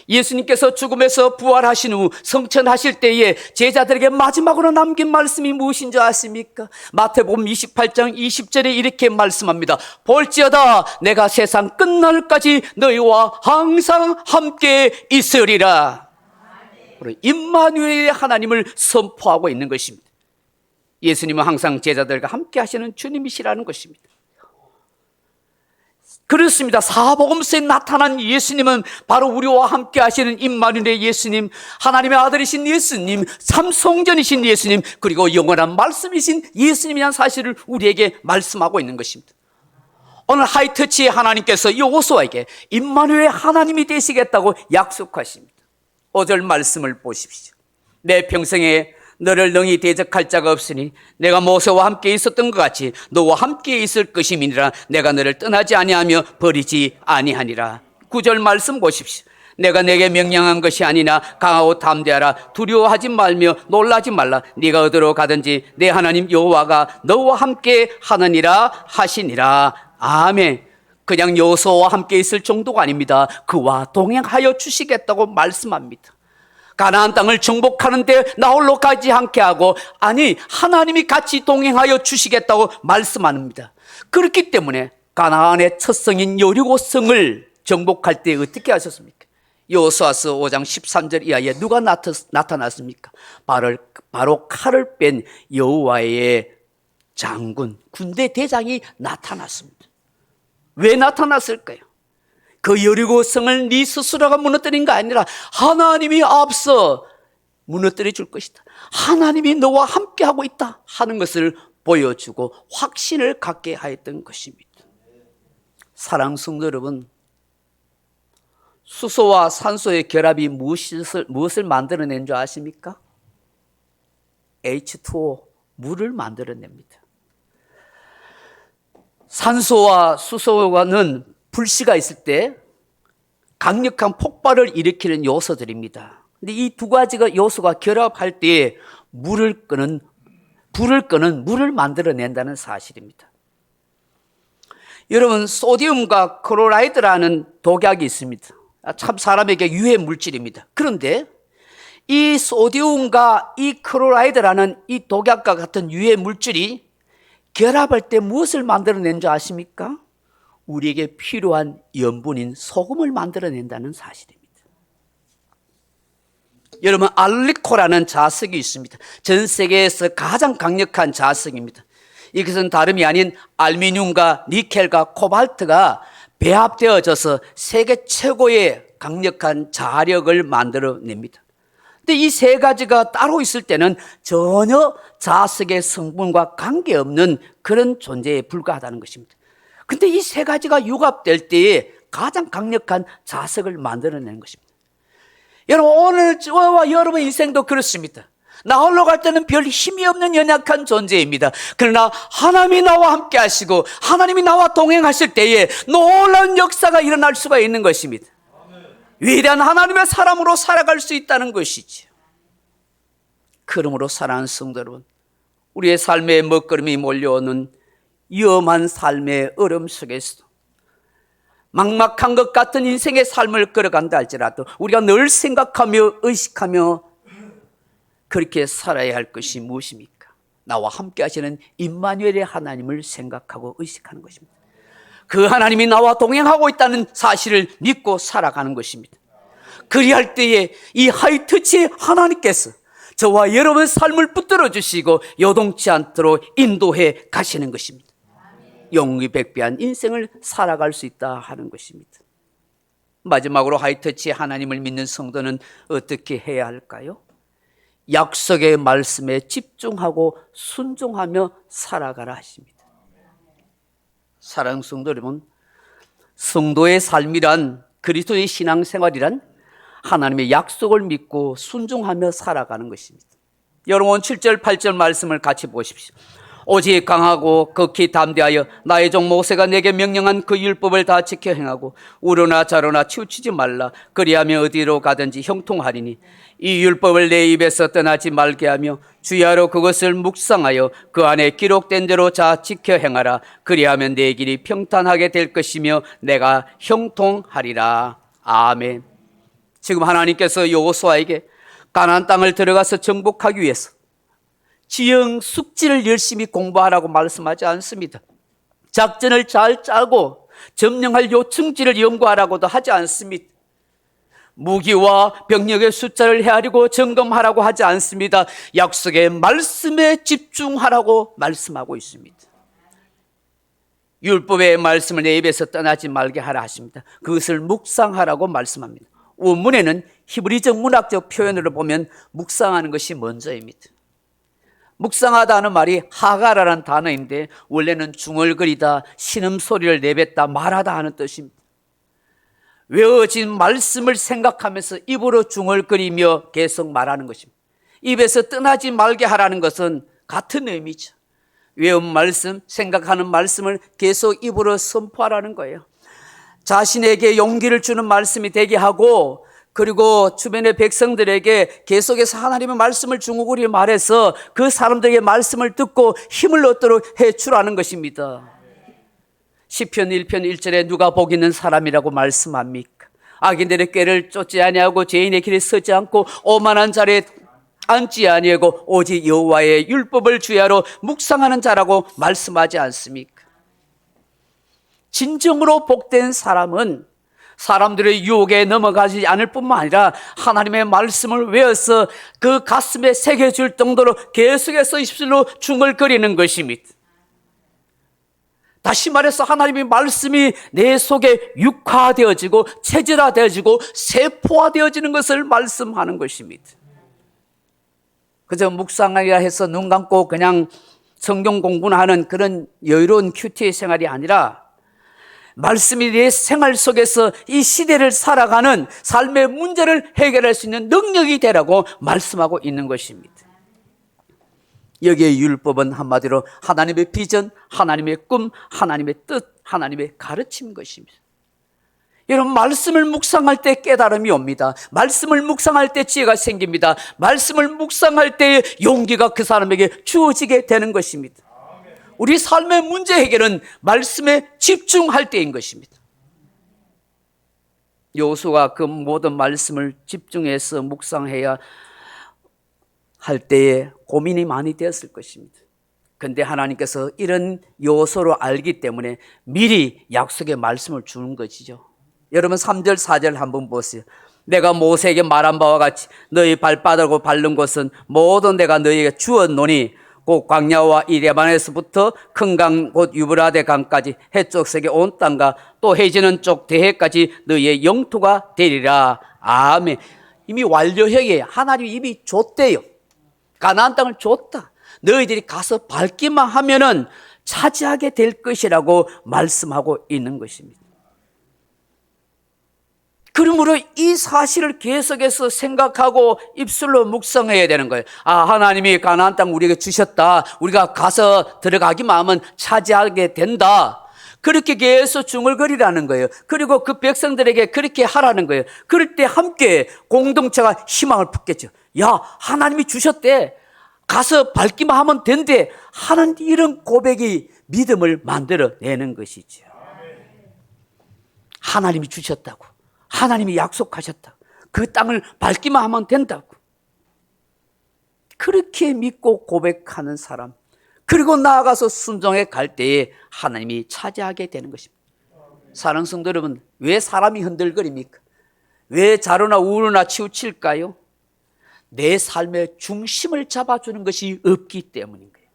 예수님께서 죽음에서 부활하신 후 성천하실 때에 제자들에게 마지막으로 남긴 말씀이 무엇인지 아십니까? 마태복음 28장 20절에 이렇게 말씀합니다. 볼지어다 내가 세상 끝날까지 너희와 항상 함께 있으리라. 임마누엘의 하나님을 선포하고 있는 것입니다. 예수님은 항상 제자들과 함께 하시는 주님이시라는 것입니다. 그렇습니다. 사복음서에 나타난 예수님은 바로 우리와 함께 하시는 임마누엘의 예수님, 하나님의 아들이신 예수님, 참성전이신 예수님, 그리고 영원한 말씀이신 예수님이라는 사실을 우리에게 말씀하고 있는 것입니다. 오늘 하이터치의 하나님께서 여호수아에게 임마누엘의 하나님이 되시겠다고 약속하십니다. 5절 말씀을 보십시오. 내 평생에 너를 능히 대적할 자가 없으니 내가 모세와 함께 있었던 것 같이 너와 함께 있을 것임이니라. 내가 너를 떠나지 아니하며 버리지 아니하니라. 9절 말씀 보십시오. 내가 내게 명령한 것이 아니나 강하고 담대하라. 두려워하지 말며 놀라지 말라. 네가 어디로 가든지 내 하나님 여호와가 너와 함께 하느니라 하시니라. 아멘. 그냥 여호수아와 함께 있을 정도가 아닙니다. 그와 동행하여 주시겠다고 말씀합니다. 가나안 땅을 정복하는데 나 홀로 가지 않게 하고, 아니 하나님이 같이 동행하여 주시겠다고 말씀합니다. 그렇기 때문에 가나안의 첫 성인 여리고성을 정복할 때 어떻게 하셨습니까? 여호수아서 5장 13절 이하에 누가 나타났습니까? 바로 칼을 뺀 여호와의 장군, 군대 대장이 나타났습니다. 왜 나타났을까요? 그 여리고성을 네 스스로가 무너뜨린 거 아니라 하나님이 앞서 무너뜨려 줄 것이다. 하나님이 너와 함께하고 있다 하는 것을 보여주고 확신을 갖게 하였던 것입니다. 사랑하는 성도 여러분, 수소와 산소의 결합이 무엇을 만들어낸 줄 아십니까? H2O, 물을 만들어냅니다. 산소와 수소와는 불씨가 있을 때 강력한 폭발을 일으키는 요소들입니다. 근데 이 두 가지가 요소가 결합할 때 불을 끄는 물을 만들어낸다는 사실입니다. 여러분, 소디움과 클로라이드라는 독약이 있습니다. 참 사람에게 유해 물질입니다. 그런데 이 소디움과 이 클로라이드라는 이 독약과 같은 유해 물질이 결합할 때 무엇을 만들어낸 줄 아십니까? 우리에게 필요한 염분인 소금을 만들어낸다는 사실입니다. 여러분, 알리코라는 자석이 있습니다. 전 세계에서 가장 강력한 자석입니다. 이것은 다름이 아닌 알루미늄과 니켈과 코발트가 배합되어져서 세계 최고의 강력한 자력을 만들어냅니다. 근데 이 세 가지가 따로 있을 때는 전혀 자석의 성분과 관계없는 그런 존재에 불과하다는 것입니다. 근데 이 세 가지가 융합될 때에 가장 강력한 자석을 만들어내는 것입니다. 여러분, 오늘 저와 여러분 인생도 그렇습니다. 나 홀로 갈 때는 별 힘이 없는 연약한 존재입니다. 그러나 하나님이 나와 함께 하시고 하나님이 나와 동행하실 때에 놀라운 역사가 일어날 수가 있는 것입니다. 위대한 하나님의 사람으로 살아갈 수 있다는 것이죠. 그러므로 사랑하는 성도 여러분, 우리의 삶에 먹구름이 몰려오는 위험한 삶의 얼음 속에서도 막막한 것 같은 인생의 삶을 걸어간다 할지라도 우리가 늘 생각하며 의식하며 그렇게 살아야 할 것이 무엇입니까? 나와 함께 하시는 임마누엘의 하나님을 생각하고 의식하는 것입니다. 그 하나님이 나와 동행하고 있다는 사실을 믿고 살아가는 것입니다. 그리할 때에 이 하이터치의 하나님께서 저와 여러분의 삶을 붙들어 주시고 요동치 않도록 인도해 가시는 것입니다. 영리백배한 인생을 살아갈 수 있다 하는 것입니다. 마지막으로 하이터치 하나님을 믿는 성도는 어떻게 해야 할까요? 약속의 말씀에 집중하고 순종하며 살아가라 하십니다. 사랑하는 성도 여러분, 성도의 삶이란, 그리스도의 신앙생활이란 하나님의 약속을 믿고 순종하며 살아가는 것입니다. 여러분, 7절 8절 말씀을 같이 보십시오. 오직 강하고 극히 담대하여 나의 종 모세가 내게 명령한 그 율법을 다 지켜 행하고 우로나 좌로나 치우치지 말라. 그리하면 어디로 가든지 형통하리니 이 율법을 내 입에서 떠나지 말게 하며 주야로 그것을 묵상하여 그 안에 기록된 대로 자 지켜 행하라. 그리하면 내 길이 평탄하게 될 것이며 내가 형통하리라. 아멘. 지금 하나님께서 여호수아에게 가나안 땅을 들어가서 정복하기 위해서 지형 숙지를 열심히 공부하라고 말씀하지 않습니다. 작전을 잘 짜고 점령할 요충지를 연구하라고도 하지 않습니다. 무기와 병력의 숫자를 헤아리고 점검하라고 하지 않습니다. 약속의 말씀에 집중하라고 말씀하고 있습니다. 율법의 말씀을 내 입에서 떠나지 말게 하라 하십니다. 그것을 묵상하라고 말씀합니다. 원문에는 히브리적 문학적 표현으로 보면 묵상하는 것이 먼저입니다. 묵상하다는 말이 하가라라는 단어인데 원래는 중얼거리다, 신음소리를 내뱉다, 말하다 하는 뜻입니다. 외워진 말씀을 생각하면서 입으로 중얼거리며 계속 말하는 것입니다. 입에서 떠나지 말게 하라는 것은 같은 의미죠. 외운 말씀, 생각하는 말씀을 계속 입으로 선포하라는 거예요. 자신에게 용기를 주는 말씀이 되게 하고, 그리고 주변의 백성들에게 계속해서 하나님의 말씀을 중얼거리 말해서 그 사람들에게 말씀을 듣고 힘을 얻도록 해주라는 것입니다. 시편 1편 1절에 누가 복 있는 사람이라고 말씀합니까? 악인들의 꾀를 쫓지 아니하고 죄인의 길에 서지 않고 오만한 자리에 앉지 아니하고 오직 여호와의 율법을 주야로 묵상하는 자라고 말씀하지 않습니까? 진정으로 복된 사람은 사람들의 유혹에 넘어가지 않을 뿐만 아니라 하나님의 말씀을 외워서 그 가슴에 새겨줄 정도로 계속해서 입술로 중얼거리는 것입니다. 다시 말해서 하나님의 말씀이 내 속에 육화되어지고 체질화되어지고 세포화되어지는 것을 말씀하는 것입니다. 그저 묵상하려 해서 눈 감고 그냥 성경 공부나 하는 그런 여유로운 큐티의 생활이 아니라 말씀이 내 생활 속에서 이 시대를 살아가는 삶의 문제를 해결할 수 있는 능력이 되라고 말씀하고 있는 것입니다. 여기에 율법은 한마디로 하나님의 비전, 하나님의 꿈, 하나님의 뜻, 하나님의 가르침인 것입니다. 여러분, 말씀을 묵상할 때 깨달음이 옵니다. 말씀을 묵상할 때 지혜가 생깁니다. 말씀을 묵상할 때 용기가 그 사람에게 주어지게 되는 것입니다. 우리 삶의 문제 해결은 말씀에 집중할 때인 것입니다. 여호수아가 그 모든 말씀을 집중해서 묵상해야 할 때에 고민이 많이 되었을 것입니다. 그런데 하나님께서 이런 요소로 알기 때문에 미리 약속의 말씀을 주는 것이죠. 여러분 3절 4절 한번 보세요. 내가 모세에게 말한 바와 같이 너희 발바닥으로 밟는 곳은 모두 내가 너희에게 주었노니 곧 광야와 이레반에서부터 큰 강 곧 유브라데 강까지 해쪽색의 온 땅과 또 해지는 쪽 대해까지 너희의 영토가 되리라. 아멘. 이미 완료형이에요. 하나님이 이미 줬대요. 가나안 땅을 줬다. 너희들이 가서 밟기만 하면은 차지하게 될 것이라고 말씀하고 있는 것입니다. 그러므로 이 사실을 계속해서 생각하고 입술로 묵상해야 되는 거예요. 아, 하나님이 가나안 땅 우리에게 주셨다. 우리가 가서 들어가기만 하면 차지하게 된다. 그렇게 계속 중얼거리라는 거예요. 그리고 그 백성들에게 그렇게 하라는 거예요. 그럴 때 함께 공동체가 희망을 품겠죠. 야, 하나님이 주셨대. 가서 밟기만 하면 된대. 하는 이런 고백이 믿음을 만들어내는 것이죠. 하나님이 주셨다고. 하나님이 약속하셨다. 그 땅을 밟기만 하면 된다고. 그렇게 믿고 고백하는 사람, 그리고 나아가서 순종해 갈 때에 하나님이 차지하게 되는 것입니다. 사랑하는 성도 여러분, 왜 사람이 흔들거립니까? 왜 자로나 우울나 치우칠까요? 내 삶의 중심을 잡아주는 것이 없기 때문인 거예요.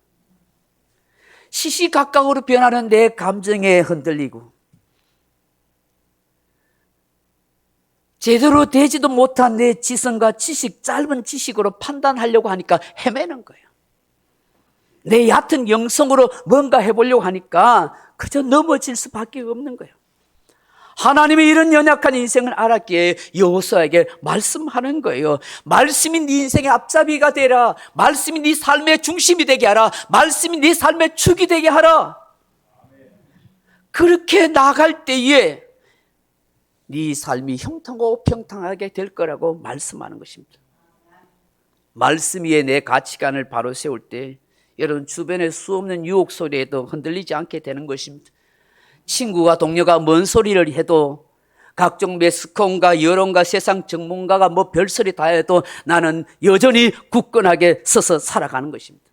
시시각각으로 변하는 내 감정에 흔들리고 제대로 되지도 못한 내 지성과 지식, 짧은 지식으로 판단하려고 하니까 헤매는 거예요. 내 얕은 영성으로 뭔가 해보려고 하니까 그저 넘어질 수밖에 없는 거예요. 하나님이 이런 연약한 인생을 알았기에 여호수아에게 말씀하는 거예요. 말씀이 네 인생의 앞잡이가 되라. 말씀이 네 삶의 중심이 되게 하라. 말씀이 네 삶의 축이 되게 하라. 그렇게 나갈 때에 네 삶이 형통하고 평탄하게 될 거라고 말씀하는 것입니다. 말씀 위에 내 가치관을 바로 세울 때 여러분 주변의 수없는 유혹 소리에도 흔들리지 않게 되는 것입니다. 친구가 동료가 뭔 소리를 해도 각종 매스컴과 여론과 세상 전문가가 뭐 별소리 다 해도 나는 여전히 굳건하게 서서 살아가는 것입니다.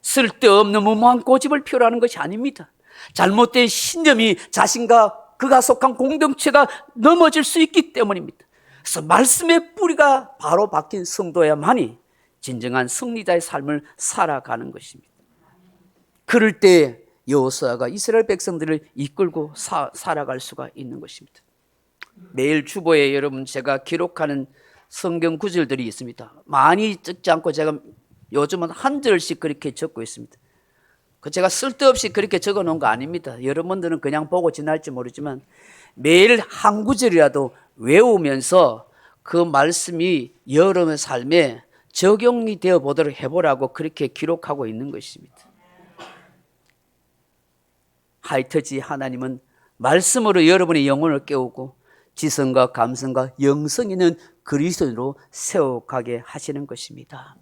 쓸데없는 무모한 고집을 피우라는 것이 아닙니다. 잘못된 신념이 자신과 그가 속한 공동체가 넘어질 수 있기 때문입니다. 그래서 말씀의 뿌리가 바로 박힌 성도야만이 진정한 승리자의 삶을 살아가는 것입니다. 그럴 때 여호수아가 이스라엘 백성들을 이끌고 살아갈 수가 있는 것입니다. 매일 주보에 여러분 제가 기록하는 성경 구절들이 있습니다. 많이 적지 않고 제가 요즘은 한 절씩 그렇게 적고 있습니다. 제가 쓸데없이 그렇게 적어 놓은 거 아닙니다. 여러분들은 그냥 보고 지날지 모르지만 매일 한 구절이라도 외우면서 그 말씀이 여러분의 삶에 적용이 되어 보도록 해보라고 그렇게 기록하고 있는 것입니다. 하여튼지 하나님은 말씀으로 여러분의 영혼을 깨우고 지성과 감성과 영성 있는 그리스도인으로 세워가게 하시는 것입니다.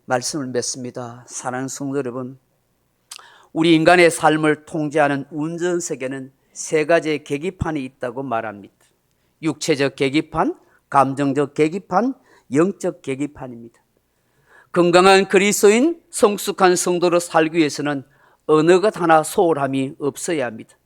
말씀을 맺습니다. 사랑하는 성도 여러분, 우리 인간의 삶을 통제하는 운전석에는 세 가지의 계기판이 있다고 말합니다. 육체적 계기판, 감정적 계기판, 영적 계기판입니다. 건강한 그리스도인, 성숙한 성도로 살기 위해서는 어느 것 하나 소홀함이 없어야 합니다.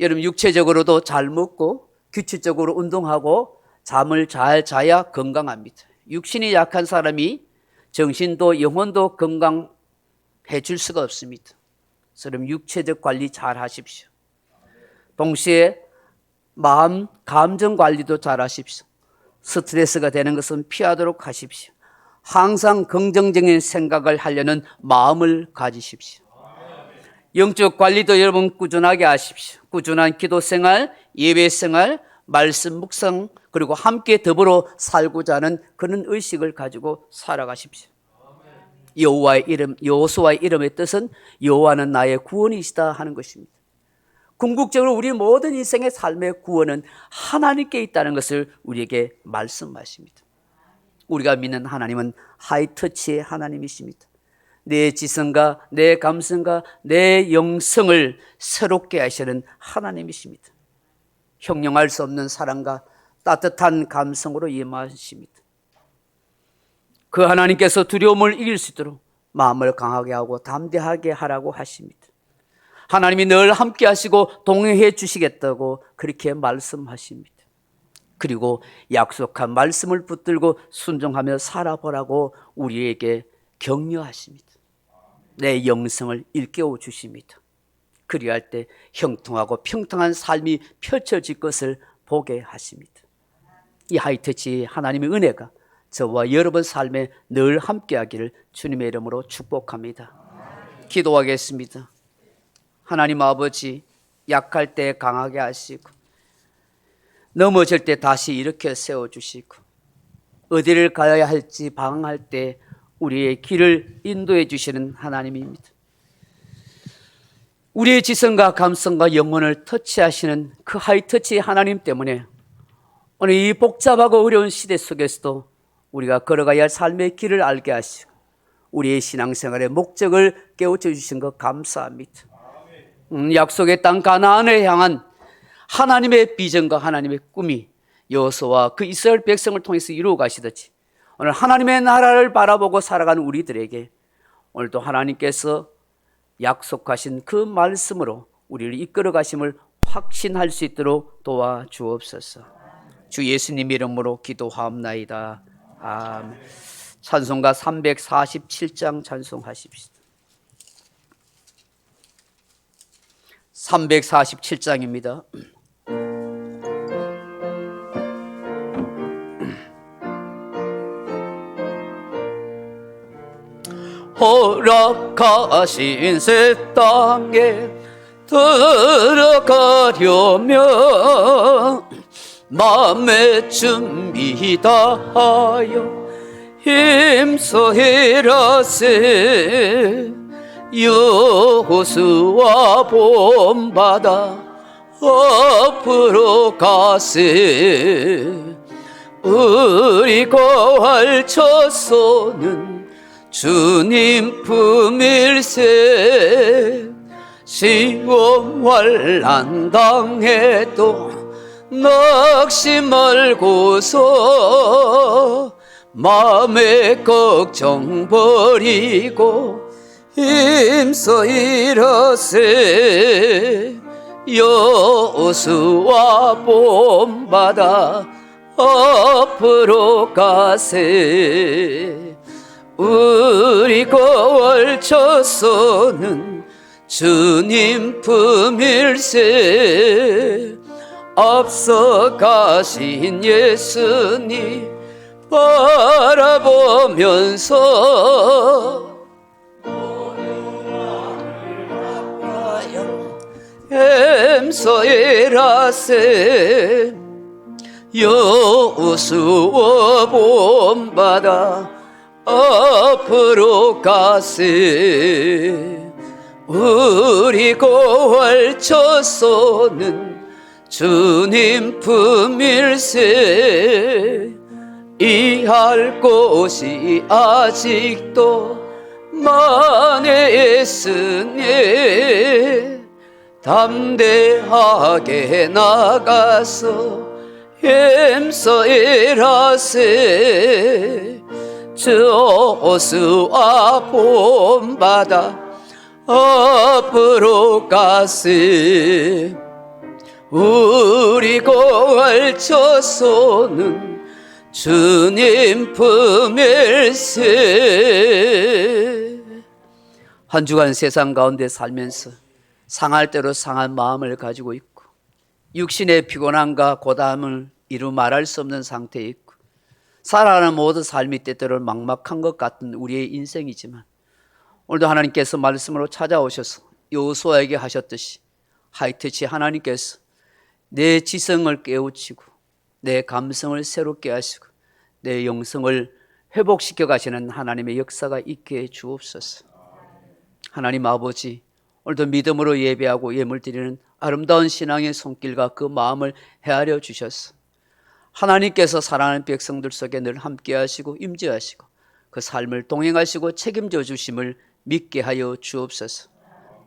여러분 육체적으로도 잘 먹고 규칙적으로 운동하고 잠을 잘 자야 건강합니다. 육신이 약한 사람이 정신도 영혼도 건강해 줄 수가 없습니다. 그럼 육체적 관리 잘 하십시오. 동시에 마음, 감정 관리도 잘 하십시오. 스트레스가 되는 것은 피하도록 하십시오. 항상 긍정적인 생각을 하려는 마음을 가지십시오. 영적 관리도 여러분 꾸준하게 하십시오. 꾸준한 기도 생활, 예배 생활, 말씀 묵상, 그리고 함께 더불어 살고자 하는 그런 의식을 가지고 살아가십시오. 여호와의 이름, 여호수아의 이름의 뜻은 여호와는 나의 구원이시다 하는 것입니다. 궁극적으로 우리 모든 인생의 삶의 구원은 하나님께 있다는 것을 우리에게 말씀하십니다. 우리가 믿는 하나님은 하이터치의 하나님이십니다. 내 지성과 내 감성과 내 영성을 새롭게 하시는 하나님이십니다. 형용할 수 없는 사랑과 따뜻한 감성으로 임하십니다. 그 하나님께서 두려움을 이길 수 있도록 마음을 강하게 하고 담대하게 하라고 하십니다. 하나님이 늘 함께 하시고 동행해 주시겠다고 그렇게 말씀하십니다. 그리고 약속한 말씀을 붙들고 순종하며 살아보라고 우리에게 격려하십니다. 내 영성을 일깨워 주십니다. 그리할 때 형통하고 평통한 삶이 펼쳐질 것을 보게 하십니다. 이 하이터치 하나님의 은혜가 저와 여러분 삶에 늘 함께하기를 주님의 이름으로 축복합니다. 기도하겠습니다. 하나님 아버지, 약할 때 강하게 하시고 넘어질 때 다시 일으켜 세워주시고 어디를 가야 할지 방황할 때 우리의 길을 인도해 주시는 하나님입니다. 우리의 지성과 감성과 영혼을 터치하시는 그 하이터치 하나님 때문에 오늘 이 복잡하고 어려운 시대 속에서도 우리가 걸어가야 할 삶의 길을 알게 하시고 우리의 신앙생활의 목적을 깨우쳐 주신 것 감사합니다. 약속의 땅 가나안을 향한 하나님의 비전과 하나님의 꿈이 여호수아와 그 이스라엘 백성을 통해서 이루어 가시듯이 오늘 하나님의 나라를 바라보고 살아가는 우리들에게 오늘도 하나님께서 약속하신 그 말씀으로 우리를 이끌어 가심을 확신할 수 있도록 도와주옵소서. 주 예수님 이름으로 기도하옵나이다. 아멘. 찬송가 347장 찬송하십시오. 347장입니다. 허락하신 새 땅에 들어가려면 마음의 준비 다하여 힘써 일하세. 여호수아 본받아 앞으로 가세. 우리 거할 처소는 주님 품일세. 시험 환난 당해도 넋이 말고서 마음의 걱정 버리고 힘써 일하세. 여호수아 본받아 앞으로 가세. 우리 거할 처소는 주님 품일세. 앞서 가신 예수님 바라보면서 힘써 일하세. 여호수아 본받아 앞으로 가세. 우리 거할 처소는 주님 품일세. 이할 곳이 아직도 많이 있으니 담대하게 나가서 힘써 일하세. 여호수아 본받아 앞으로 가세. 우리 거할 처소는 주님 품일세. 한 주간 세상 가운데 살면서 상할 대로 상한 마음을 가지고 있고 육신의 피곤함과 고담을 이루 말할 수 없는 상태에 있고 살아가는 모든 삶이 때때로 막막한 것 같은 우리의 인생이지만 오늘도 하나님께서 말씀으로 찾아오셔서 여호수아에게 하셨듯이 하이터치 하나님께서 내 지성을 깨우치고 내 감성을 새롭게 하시고 내 영성을 회복시켜 가시는 하나님의 역사가 있게 해 주옵소서. 하나님 아버지, 오늘도 믿음으로 예배하고 예물 드리는 아름다운 신앙의 손길과 그 마음을 헤아려 주셔서 하나님께서 사랑하는 백성들 속에 늘 함께 하시고 임재하시고 그 삶을 동행하시고 책임져 주심을 믿게 하여 주옵소서.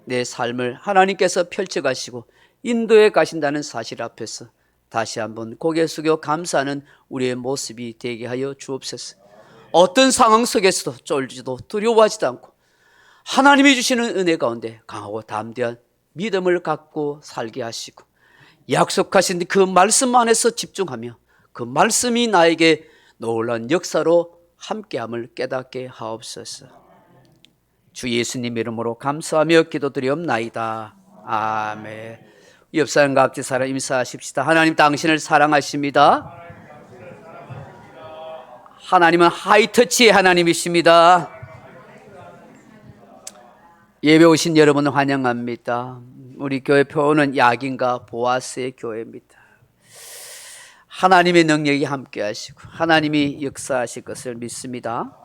내 삶을 하나님께서 펼쳐가시고 인도해 가신다는 사실 앞에서 다시 한번 고개 숙여 감사하는 우리의 모습이 되게 하여 주옵소서. 어떤 상황 속에서도 쫄지도 두려워하지도 않고 하나님이 주시는 은혜 가운데 강하고 담대한 믿음을 갖고 살게 하시고 약속하신 그 말씀 안에서 집중하며 그 말씀이 나에게 놀라운 역사로 함께함을 깨닫게 하옵소서. 주 예수님 이름으로 감사하며 기도드리옵나이다. 아멘. 옆 사람과 같이 사랑 인사하십시다. 하나님 당신을 사랑하십니다. 하나님은 하이터치의 하나님이십니다. 예배 오신 여러분을 환영합니다. 우리 교회 표어는 야긴과 보아스의 교회입니다. 하나님의 능력이 함께 하시고 하나님이 역사하실 것을 믿습니다.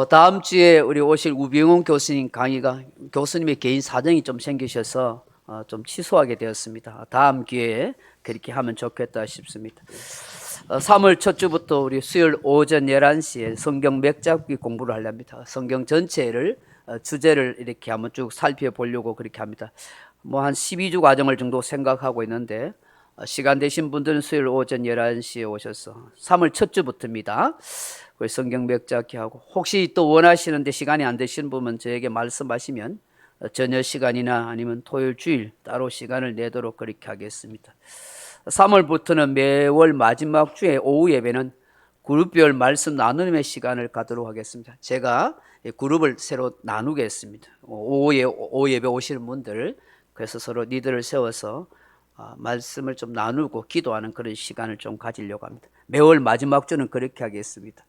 다음 주에 우리 오실 우병훈 교수님 강의가 교수님의 개인 사정이 좀 생기셔서 좀 취소하게 되었습니다. 다음 기회에 그렇게 하면 좋겠다 싶습니다. 3월 첫 주부터 우리 수요일 오전 11시에 성경 맥잡기 공부를 하렵니다. 성경 전체를 주제를 이렇게 한번 쭉 살펴보려고 그렇게 합니다. 뭐 한 12주 과정을 정도 생각하고 있는데 시간 되신 분들은 수요일 오전 11시에 오셔서 3월 첫 주부터입니다. 성경 맥잡기 하고 혹시 또 원하시는데 시간이 안 되시는 분은 저에게 말씀하시면 저녁 시간이나 아니면 토요일 주일 따로 시간을 내도록 그렇게 하겠습니다. 3월부터는 매월 마지막 주에 오후 예배는 그룹별 말씀 나누는 시간을 갖도록 하겠습니다. 제가 그룹을 새로 나누겠습니다. 오후 예배 오시는 분들 그래서 서로 리더를 세워서 말씀을 좀 나누고 기도하는 그런 시간을 좀 가지려고 합니다. 매월 마지막 주는 그렇게 하겠습니다.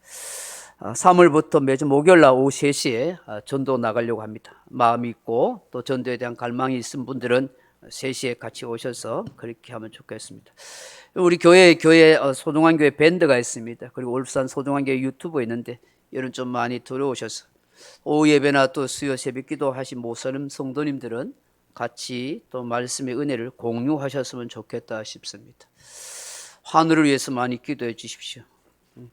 3월부터 매주 목요일 날 오후 3시에 전도 나가려고 합니다. 마음이 있고 또 전도에 대한 갈망이 있은 분들은 3시에 같이 오셔서 그렇게 하면 좋겠습니다. 우리 교회 소중한 교회 밴드가 있습니다. 그리고 울산 소중한 교회 유튜브에 있는데 여러분 좀 많이 들어오셔서 오후 예배나 또 수요 새벽 기도 하신 모서님 성도님들은 같이 또 말씀의 은혜를 공유하셨으면 좋겠다 싶습니다. 하늘을 위해서 많이 기도해 주십시오.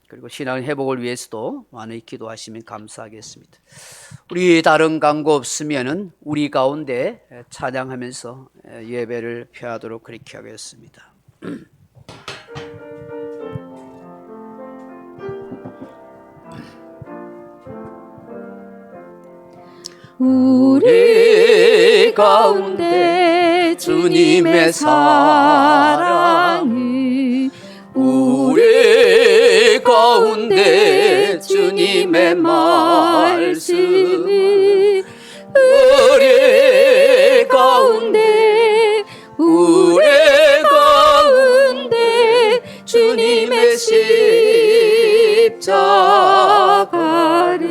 그리고 신앙 회복을 위해서도 많이 기도하시면 감사하겠습니다. 우리 다른 광고 없으면은 우리 가운데 찬양하면서 예배를 펴하도록 그렇게 하겠습니다.
우리 가운데 주님의 사랑이 우리 가운데 주님의 말씀이 우리 가운데 주님의 십자가를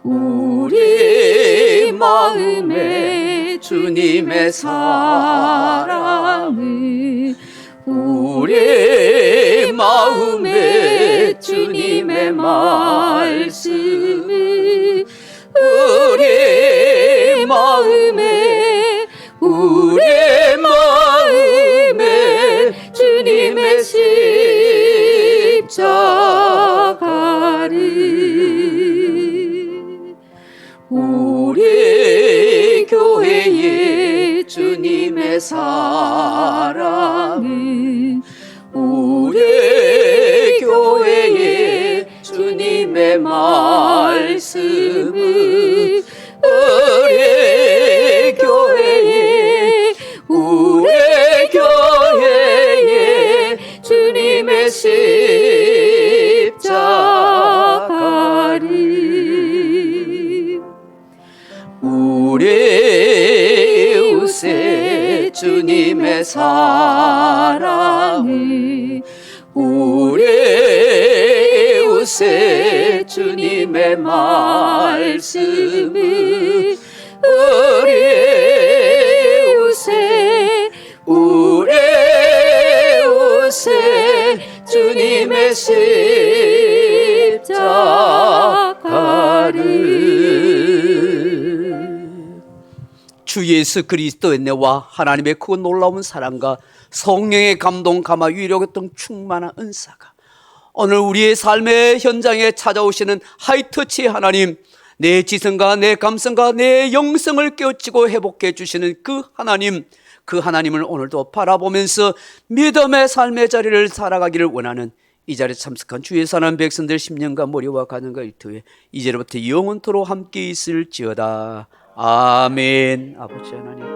우리 마음에 주님의 사랑을 우리 마음에 주님의 말씀을 우리 마음에 주님의 십자가를 우리 교회에 주님의 사랑을 우리 교회에 주님의 말씀을 우리 교회에 주님의 십자가를 우리 이웃에 주님의 사랑을 우리 이웃에 주님의 말씀을
주 예수 그리스도의 은혜와 하나님의 그 놀라운 사랑과 성령의 감동, 감화, 위로 등 충만한 은사가 오늘 우리의 삶의 현장에 찾아오시는 하이터치 하나님, 내 지성과 내 감성과 내 영성을 깨우치고 회복해 주시는 그 하나님, 그 하나님을 오늘도 바라보면서 믿음의 삶의 자리를 살아가기를 원하는 이 자리에 참석한 주의 사는 백성들 10년간 머리와 가는가 이토에 이제로부터 영원토록 함께 있을지어다. 아멘. 아버지 하나님